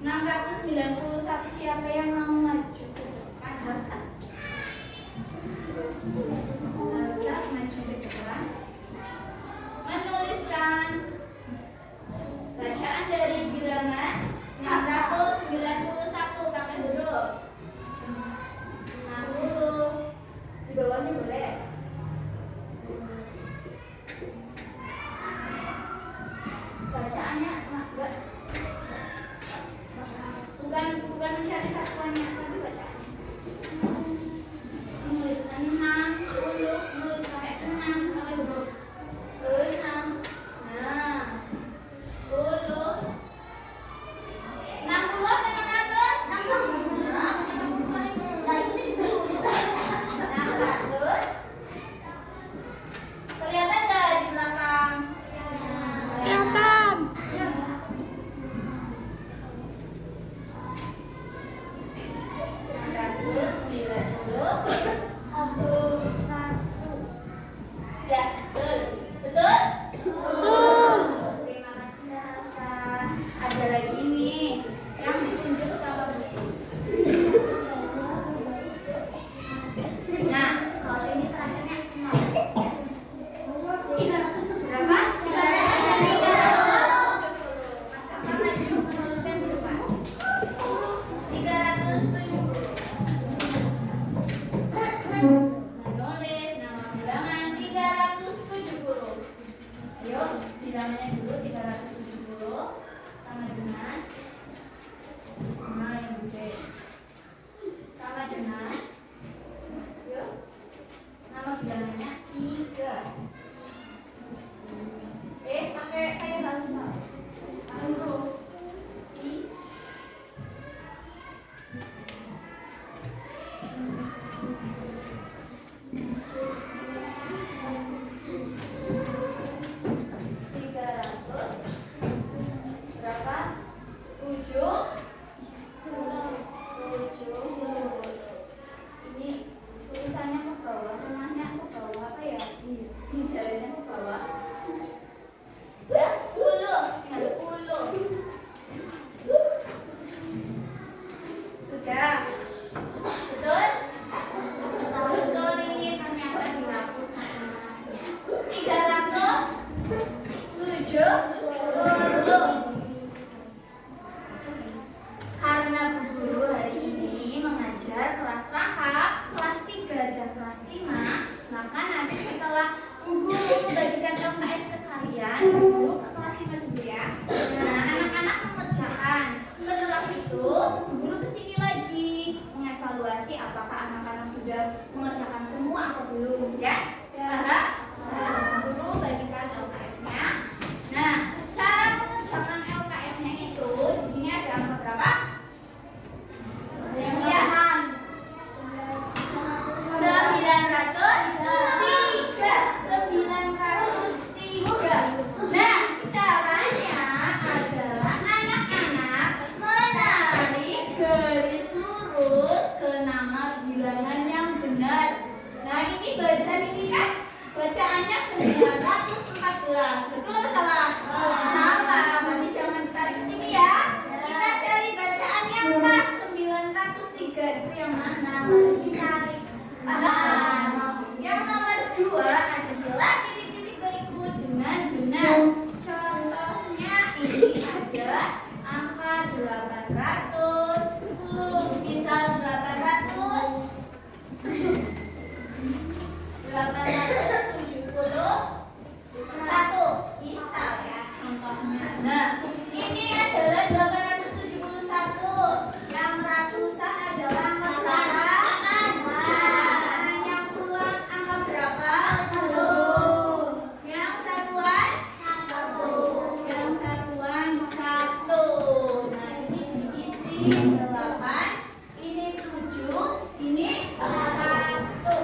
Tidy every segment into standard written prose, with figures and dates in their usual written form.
691 siapa yang mau maju? Elsa. Elsa maju ke depan. Menuliskan bacaan dari bilangan 691 pakai huruf 60. Di bawahnya boleh. Bacaannya enggak. Bukan mencari satuannya, tapi bacaannya. Nulis 60, nulis pakai 6, pakai huruf 6. Nah, 10. 60 apa 600? 600. Kelihatan nggak di belakang? Kelihatan. 691. Ya, betul. Betul? Betul. Terima kasih Mbak Elsa. Ada lagi nih yang ditunjuk sama Bu. Nah, kalau ini terakhirnya 0. 300 berapa? 370. Mas Kakak maju menuliskan di depan. 370. Menulis nama bilangan 370. Ayo, bilangannya dulu 370 sama dengan yang gede. Sama dengan yuk, nama bilangannya 3. Pakai bahasa. Pakai huruf I. Berapa? 7. Ini tulisannya ke bawah, tengahnya ke bawah apa ya? Ini jalannya ke bawah. Ya, 10. Sudah. Betul? Betul, ini ternyata dihapus masnya. 370. Karena Bu Guru hari ini mengajar kelas rahab, kelas 3 dan kelas 5, maka nanti setelah Bu Guru membagikan LKS ke kalian, Bu Guru ke kelas 5 dulu ya. Nah, anak-anak mengerjakan. Setelah itu, Bu Guru kesini lagi mengevaluasi apakah anak-anak sudah mengerjakan semua atau belum, ya? Bu Guru bagikan LKS-nya. Nah, cara mengerjakan LKS-nya itu di sini ada angka berapa? Yang lihat 903. Nah, caranya adalah anak-anak menarik garis lurus ke nama bilangan yang benar. Nah, ini barisan ini kan bacaannya 914. Betul apa salah? Salah. Berarti jangan ditarik ke sini ya. Kita cari bacaan yang pas. 903 itu yang mana? Ditarik. Yang nomor 2 adalah titik-titik berikut dengan benar. Contohnya ini ada angka 800. Misal 871. Misal ya contohnya. Nah, ini adalah 871. Yang ratusan adalah angka berapa? Yang puluhan angka berapa? 1. Yang satuan? 1. Yang satuan 1. Nah, ini diisi 8. Ini 7. Ini 1.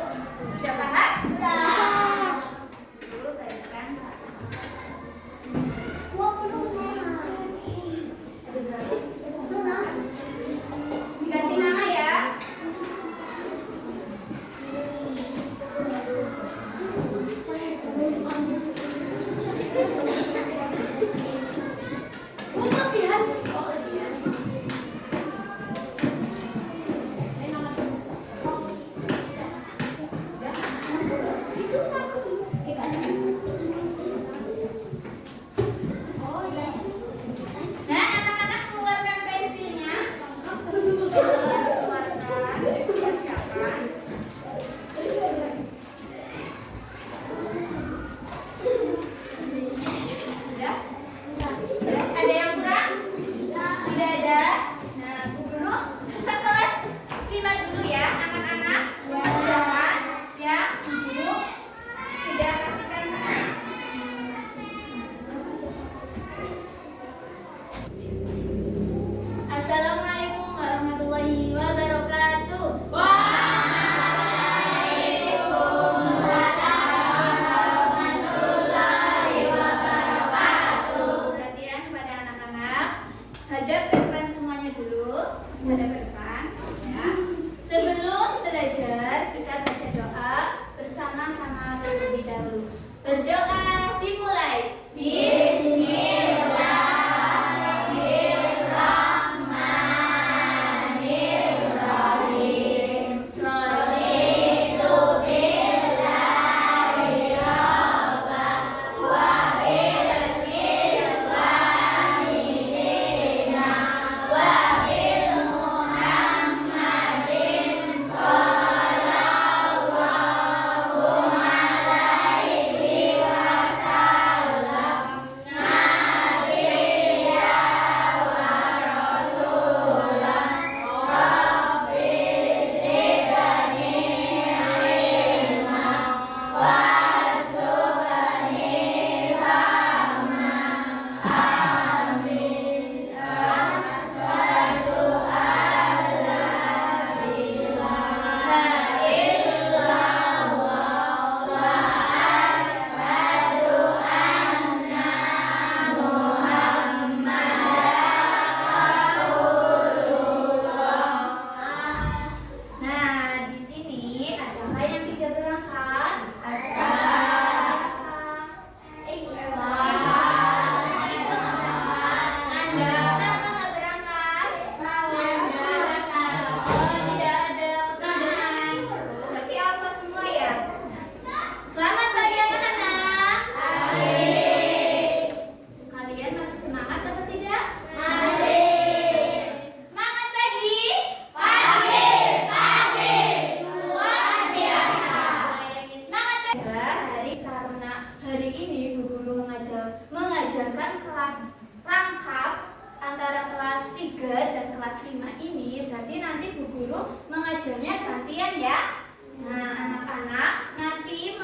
Sudah paham? Sudah. Dulu bagikan 1. Dikasih nama ya. Kelebihan. Sudah? Nah, Bu Guru ke kelas 5 dulu ya, anak-anak. Jangan ya, Bu Guru sudah kasihkan. Assalamualaikum warahmatullahi wabarakatuh. Perhatian pada anak-anak, hadap ke depan semuanya dulu, hadap ke depan. Ya. Sebelum belajar, kita baca doa bersama-sama terlebih dahulu. Berdoa dimulai. Bismillahirrahmanirrahim. Raditu billahi rabban wa bil islami dinan wa bil Muhammadin sallallahu alaihi wasallam nabiyya wa rasulan rabbi zidni ilma warzuqni fahma amin. Asyhadu an la ilaha illallah wa asyhadu anna Muhammadan Rasulullah. Nah, di sini adakah yang tidak berangkat? Ada. Iqbal. Itu Anda. Kenapa nggak berangkat? Oh, tidak ada keberangkatan. Berarti alfa semua ya? Selamat pagi anak-anak. Kalian masih semangat atau tidak? Masih. Semangat pagi. Luar biasa. Semangat pagi. Hari karena hari ini Bu Guru mengajarkan kelas rangkap antara kelas 3 dan kelas 5 ini. Berarti nanti Bu Guru mengajarnya gantian ya. Nah, anak-anak nanti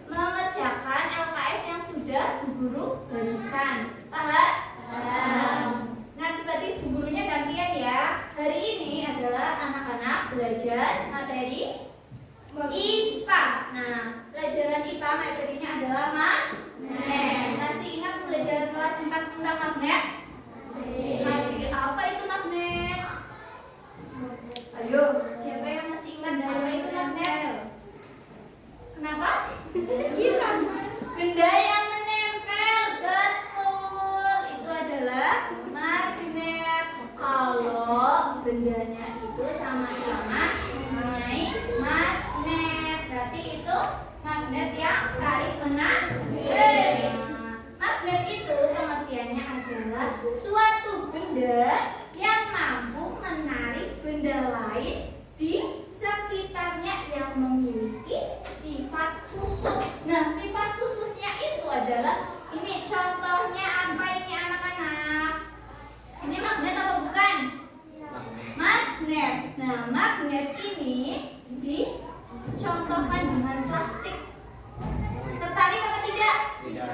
mengerjakan LKS yang sudah Bu Guru berikan. Paham? Nanti berarti Bu Gurunya gantian ya. Hari ini adalah anak-anak belajar materi IPA. Nah, pelajaran IPA materinya adalah magnet. Masih ingat pelajaran kelas 4 tentang magnet? Masih. Apa itu magnet? Ayo, siapa yang masih ingat apa itu magnet? Kenapa? Iya, benda yang menempel. Betul, itu adalah magnet. Kalau bendanya itu sama-sama mempunyai magnet, berarti itu magnet yang tarik menarik. Magnet itu pengertiannya adalah suatu benda yang mampu menarik benda lain di sekitarnya yang memiliki sifat khusus. Nah, sifat khususnya itu adalah ini contohnya apa ini anak-anak? Ini magnet apa bukan? Magnet. Nah, magnet ini dicontohkan dengan plastik. Tertarik apa tidak? Tidak.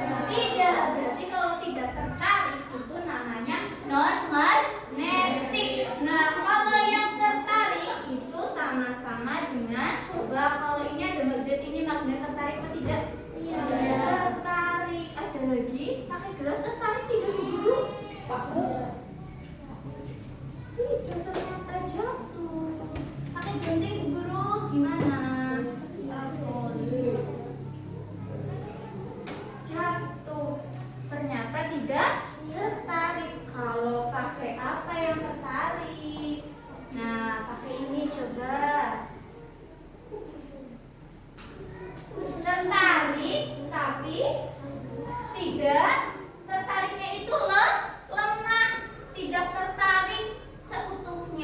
Berarti kalau tidak tertarik itu namanya non-magnetik. Nah, kalau yang tertarik itu sama-sama dengan, coba kalau ini ada magnet, ini magnet, tertarik apa tidak? Iya. Tertarik. Ada lagi pakai gelas tertarik tidak Bu Guru? Ternyata jatuh. Pakai gunting Bu Guru gimana? Jatuh. Ternyata tidak tertarik. Kalau pakai apa yang tertarik? Nah, pakai ini coba. Tertarik tapi tidak tertariknya itu lemah, tidak tertarik seutuhnya.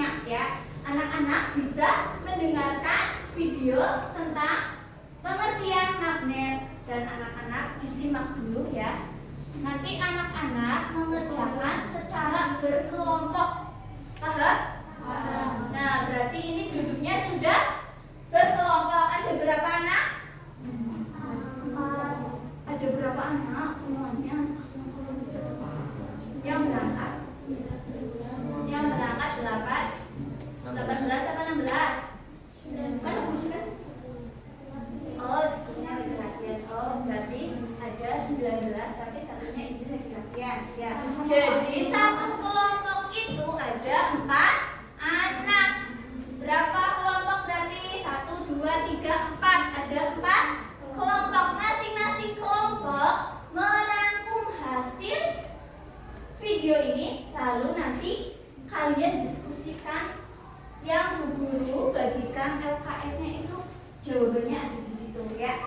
jawabannya ada di situ ya.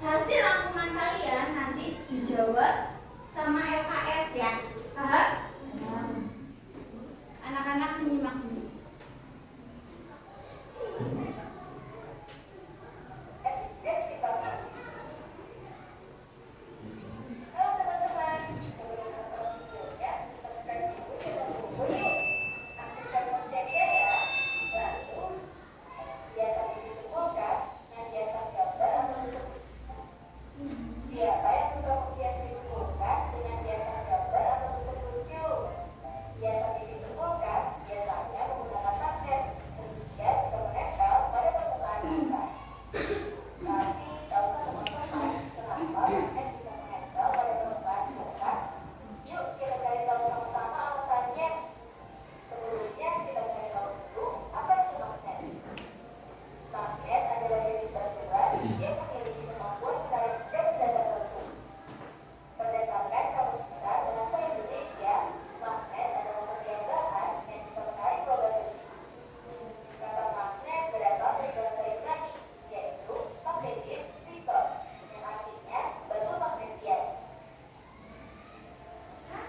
Hasil rangkuman kalian nanti dijawab sama LKS ya. Paham? Anak-anak menyimak dulu. Siapa yang suka menghias pintu kulkas dengan hiasan gambar atau bentuk lucu? Hiasan di pintu kulkas biasanya menggunakan magnet sehingga bisa menempel pada permukaan kulkas. Tapi tahukah teman-teman kenapa magnet bisa menempel pada permukaan kulkas? Yuk kita cari tahu sama-sama alasannya. Sebelumnya kita cari tahu dulu apa itu magnet. Magnet adalah jenis batuan yang memiliki kemampuan menarik benda tertentu. Berdasarkan Kamus Besar Bahasa Indonesia, magnet adalah serpihan bahan yang bisa menarik logam besi. Kata magnet berasal dari bahasa Yunani, yaitu magnetis kritos, yang artinya batu magnesia.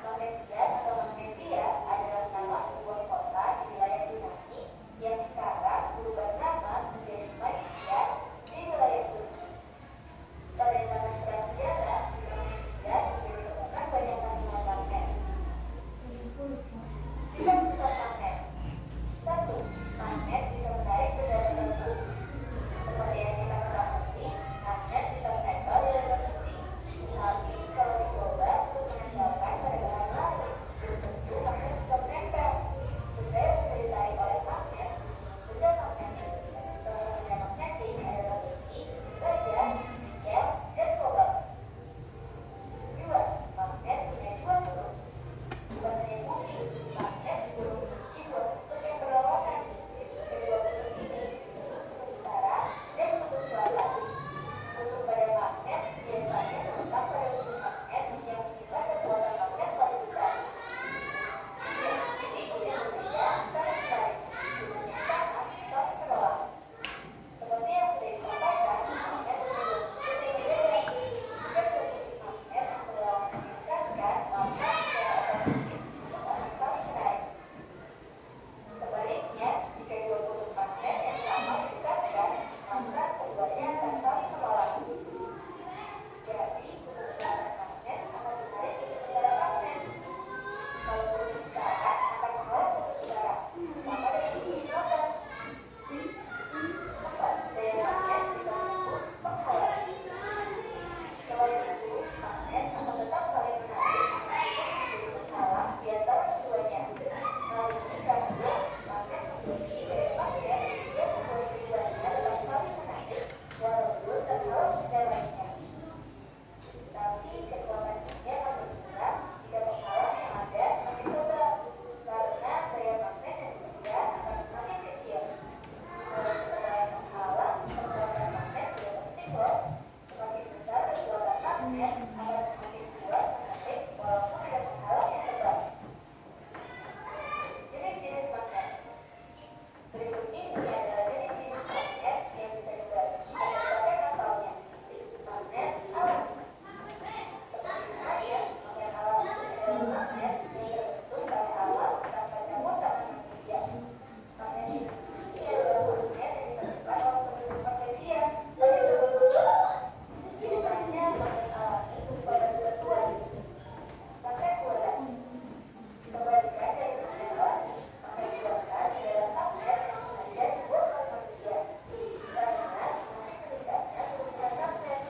Magnesia atau magnesia adalah nama sebuah kota di wilayah Yunani yang sekarang berubah nama menjadi Malaysia di wilayah Turki. Pada zaman prasejarah, di Malaysia juga ditemukan banyak kandungan magnet. Sifat-sifat magnet. 1. Magnet bisa menarik benda tertentu. Seperti yang kita ketahui, magnet bisa menempel di logam besi. Tapi kalau dicoba untuk menempelkan pada bahan lain, belum tentu magnet bisa menempel. Benda yang bisa ditarik oleh magnet disebut benda magnetik. Benda magnetik adalah besi, baja, nikel, dan kobalt. 2. Magnet punya dua bentuk. Bukan hanya bumi, magnet juga memiliki dua bentuk yang berlawanan. Kedua bentuk ini disebut kutub utara dan kutub selatan. Kutub badan magnet biasanya terletak pada kutub magnet yang memiliki kekuatan magnet paling besar. 3. Kutub yang berbeda saling menarik. Kutub yang sama saling menolak. Seperti yang sudah disampaikan, magnet memiliki kutub yang berbeda. Jika dua kutub magnet yang berlawanan didekatkan, maka secara otomatis kutub akan saling menarik. Sebaliknya, jika dua kutub magnet yang sama didekatkan, maka keduanya akan saling menolak. Jadi, kutub selatan magnet akan menarik kutub utara magnet. Kalau kutub utara akan menolak kutub utara, sama dengan kutub selatan. 4. Daya magnet bisa menembus penghalang. Selain itu, magnet akan tetap saling menarik meskipun menjadi penghalang di antara keduanya. Hal ini karena magnet memiliki daya magnet yang membuat keduanya tetap saling menarik walaupun terhalang benda lainnya. Tapi kekuatan ini akan berkurang jika penghalang yang ada semakin tebal, karena daya magnet yang bekerja akan semakin kecil. Selain ketebalan penghalang, kekuatan magnet juga penting loh. Semakin besar kekuatan magnet akan semakin kuat menarik walaupun ada penghalang yang tebal. Jenis-jenis magnet. Berikut ini adalah jenis-jenis magnet yang bisa dibagi berdasarkan asalnya. Magnet alami. Seperti namanya, magnet alami adalah magnet yang terbentuk oleh alam tanpa campur tangan manusia. Magnet ini adalah magnet yang ditemukan oleh penduduk Malaysia. Biasanya magnet alami berupa batu-batuan. Magnet buatan. Kebalikan dari magnet alami, magnet buatan adalah magnet yang sengaja dibuat oleh manusia. Karena semakin meningkatnya kerusakan magnet.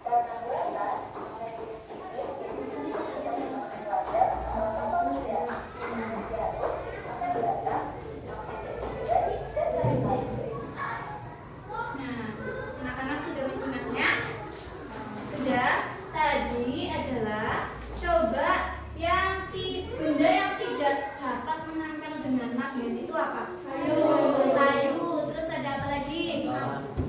Karena buatan, magnet jenis ini memiliki fungsi sebagai magnet radar atau kapal udara, magnet jarum, magnet batang, magnet dari dan lain-lain. Nah, anak-anak sudah menyimaknya? Sudah. Tadi adalah coba benda yang tidak dapat menempel dengan magnet itu apa? Kayu. Kayu. Terus ada apa lagi?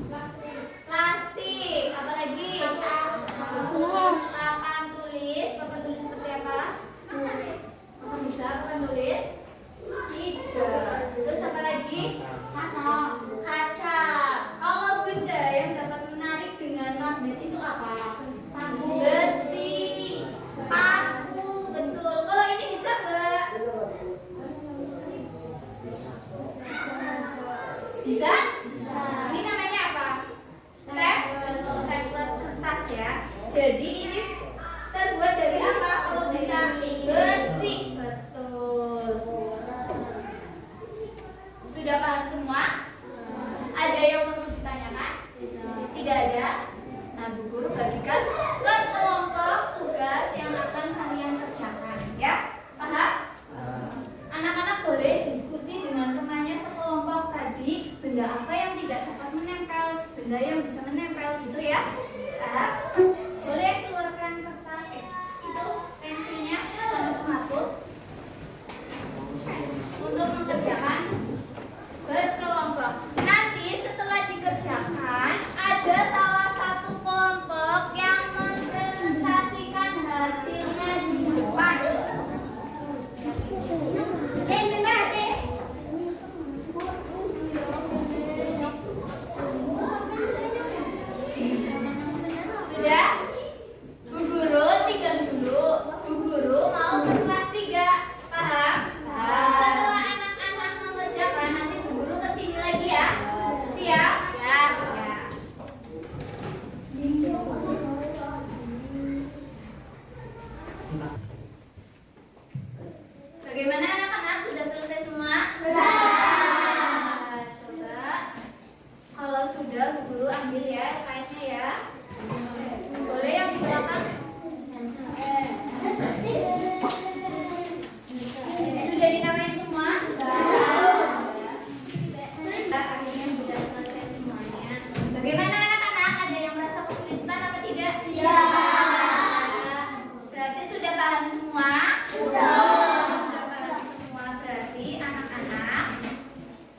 Plastik. Plastik. Apa lagi? Papan tulis. Papan tulis seperti apa? Apa bisa papan tulis? Tidak. Terus apa lagi? Kaca. Kaca. Kalau benda Bisa? Ini namanya apa? Staples kertas ya. Jadi ini terbuat dari apa? Kalau bisa besi. Betul. Sudah paham semua? Ada yang perlu ditanyakan? Tidak ada. Nah, Bu Guru bagikan ke kelompok tugas yang akan kalian kerjakan, ya. Paham? Anak-anak boleh diskusi dengan temannya sekelompok tadi, benda apa yang tidak dapat menempel, benda yang bisa menempel gitu ya. Boleh keluarkan kertas itu pensilnya sampai penghapus untuk mengerjakan berkelompok. Nanti setelah dikerjakan ada salah satu kelompok yang mempresentasikan hasilnya di depan. Sudah? Bu Guru tinggal dulu. Bu Guru mau ke kelas 3. Paham? Setelah anak-anak mengerjakan nanti Bu Guru kesini lagi ya. Siap? Ya. Bagaimana anak-anak? Sudah selesai semua? Sudah. Coba. Kalau sudah, Bu Guru ambil ya LKS-nya ya. Boleh yang di belakang? Sudah dinamain semua? Akhirnya sudah selesai semuanya. Bagaimana anak-anak? Ada yang merasa kesulitan apa tidak? Tidak. Berarti sudah paham semua? Sudah paham semua. Berarti anak-anak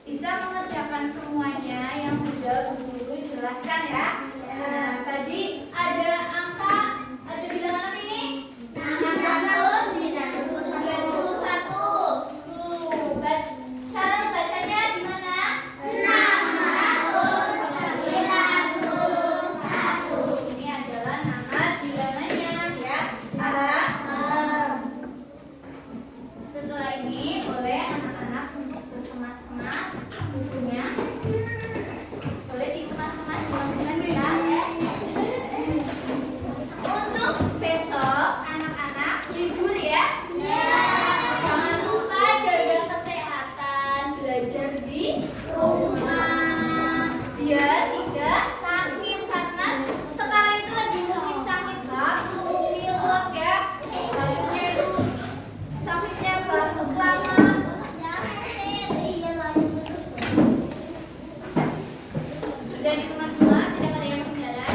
bisa mengerjakan semuanya yang sudah Bu Guru jelaskan ya. Nah, tadi ada angka, ada bilangan apa ini? 691. Cara membacanya gimana? 691. Ini adalah nama bilangannya ya. Paham? Setelah ini boleh anak-anak untuk berkemas-kemas bukunya. Boleh dikemas-kemas, dimasukkan ke tas. Untuk besok anak-anak libur ya. Jangan lupa jaga kesehatan, belajar di rumah biar tidak sakit karena sekarang itu lagi musim sakit batuk, pilek ya. Batuknya itu sakitnya batuk lama. Sudah dikemas semua, tidak ada yang ketinggalan.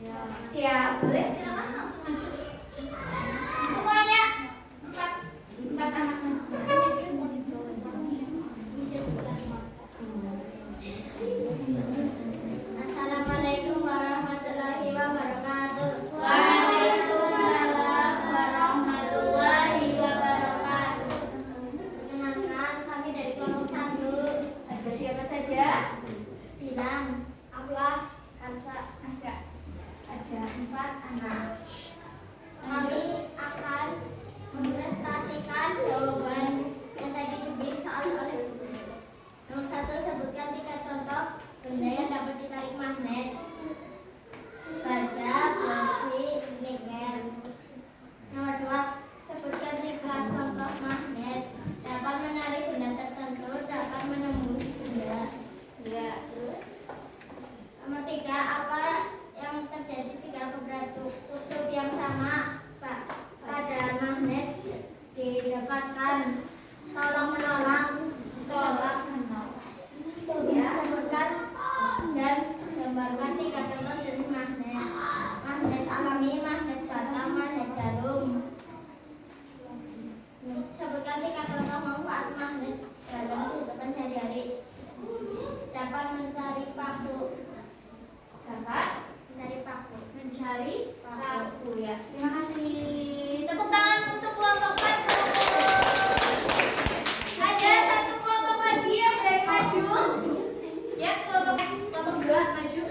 Siap, boleh silakan langsung maju. Semuanya empat anak maju semuanya. Assalamualaikum warahmatullahi wabarakatuh. Waalaikumsalam warahmatullahi wabarakatuh. Perkenalkan, kami dari kelompok 1. Ada siapa saja? Bilang, Aflah, Kansa. Ada 4 anak. Kami akan mempresentasikan jawaban yang tadi diberi soal oleh guru. Nomor 1, sebutkan 3 contoh benda yang dapat ditarik magnet. Baja, besi, nikel. Nomor 2, sebutkan 3 contoh magnet dapat menarik benda tertentu, dapat menembus benda. Ya, terus. Nomor 3, apa yang terjadi jika kutub yang sama pada magnet didapatkan? Tolong menolak. Tolak menolak. Ya, sebutkan dan gambarkan 3 contoh jenis magnet. Magnet alami, magnet batam, magnet jarum. Sebutkan 3 contoh manfaat magnet dalam kehidupan sehari-hari. Dapat mencari paku. Dapat Mencari paku. mencari paku ya. Terima kasih. Tepuk tangan untuk kelompok 1. Ada 1 kelompok lagi yang berani maju. Ya, kelompok 2 maju.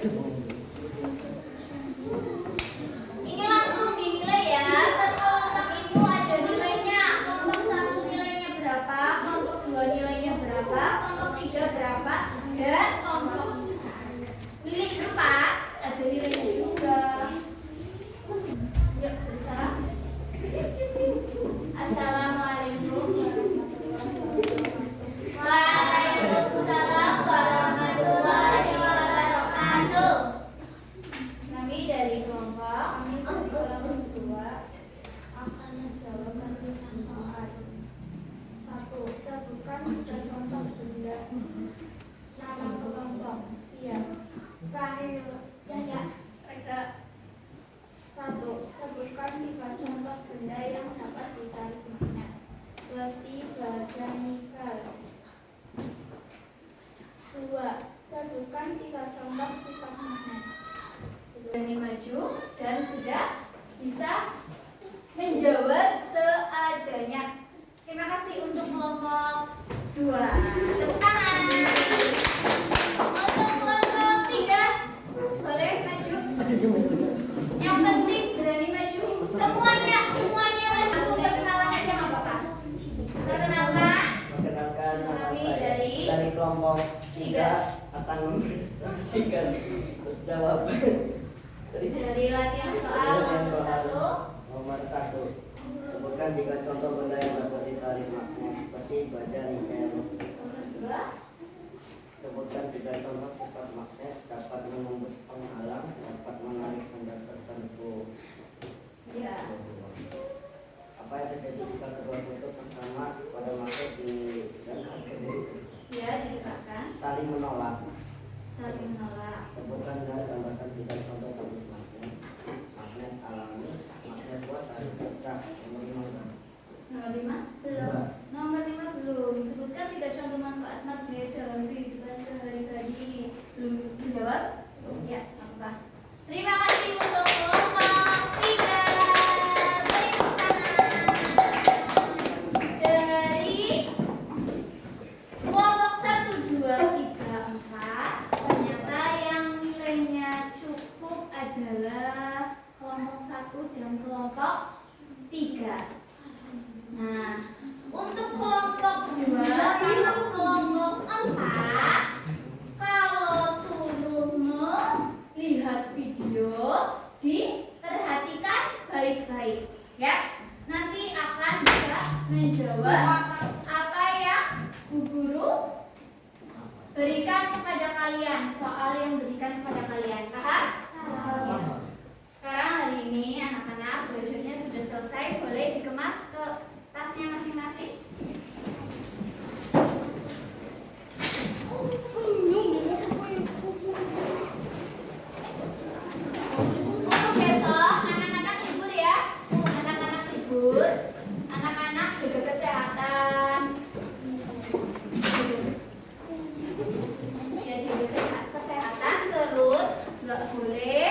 Ini langsung dinilai ya. Kelompok itu ada nilainya. Kelompok 1 nilainya berapa, kelompok 2 nilainya berapa, kelompok 3 berapa, dan kelompok nilai 4 ada nilainya juga. Yuk, berusaha. Assalamualaikum Waalaikumsalam warahmatullahi wabarakatuh. Kami dari kelompok 2 Akan menjawab pertanyaan soal. 1. Sebutkan 3 contoh benda. Nama kelompok. Iya. Terakhir. Ya. Reksa. 1. Sebutkan 3 contoh benda yang dapat ditarik magnet. Besi, baja, nikel. 2. Sebutkan 3 contoh sifat magnet. Berani maju dan sudah bisa menjawab seadanya. Terima kasih untuk kelompok 2. Tepuk tangan. Untuk kelompok 3 boleh maju. Yang penting berani maju. Semuanya maju. Langsung perkenalan aja nggak apa-apa. Perkenalkan. Perkenalkan nama Kami saya dari kelompok 3 akan mempresentasikan jawaban Dari latihan soal nomor 1. nomor 1. Sebutkan 3 contoh benda yang dapat ditarik magnet. Besi, baja, nikel. Nomor 2. Sebutkan 3 contoh sifat magnet dapat menembus penghalang, dapat menarik benda tertentu. Ya. Apa yang terjadi jika kedua kutub yang sama pada magnet dan Ya, dikatakan saling menolak? saling menolak. Sebutkan dan gambarkan 3 contoh jenis magnet. Magnet alami, magnet buatan, pecah. Nomor 5. Nomor 5 belum. Nomor 5 belum. Sebutkan 3 contoh manfaat magnet dalam kehidupan sehari-hari. Belum menjawab? Ya, apa? Terima kasih untuk kelompok 3. Beri tepuk tangan. Dari kelompok 1, 2, 3, 4. Ternyata yang nilainya cukup adalah kelompok 1 dan kelompok 3. Nah, untuk kelompok 2 sama kelompok 4, kalau suruh melihat video, diperhatikan baik-baik ya. Nanti akan bisa menjawab apa yang Bu Guru berikan kepada kalian, soal yang berikan kepada kalian. Paham? Sekarang hari ini anak-anak belajarnya sudah selesai, boleh dikemas ke tasnya masing-masing. besok anak-anak libur ya. Anak-anak libur. Anak-anak jaga kesehatan. Ya, jaga kesehatan, terus nggak boleh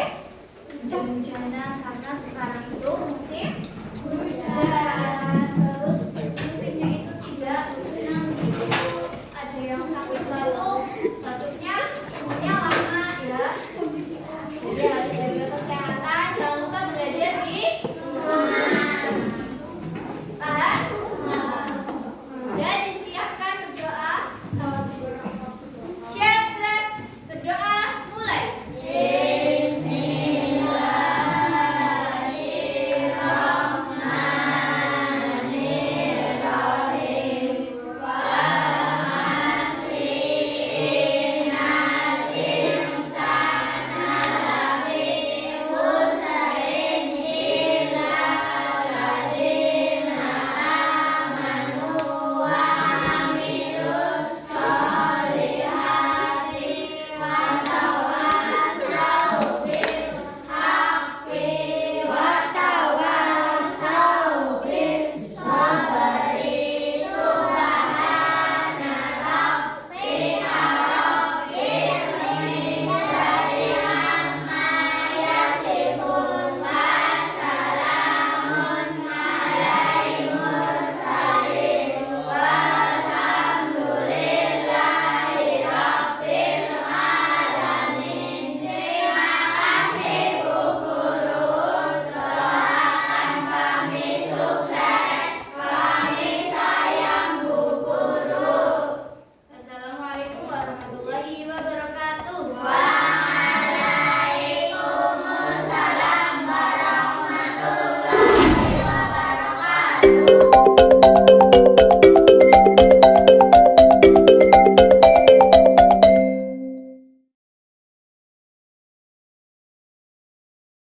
hujan-hujanan karena sekarang itu musim hujan.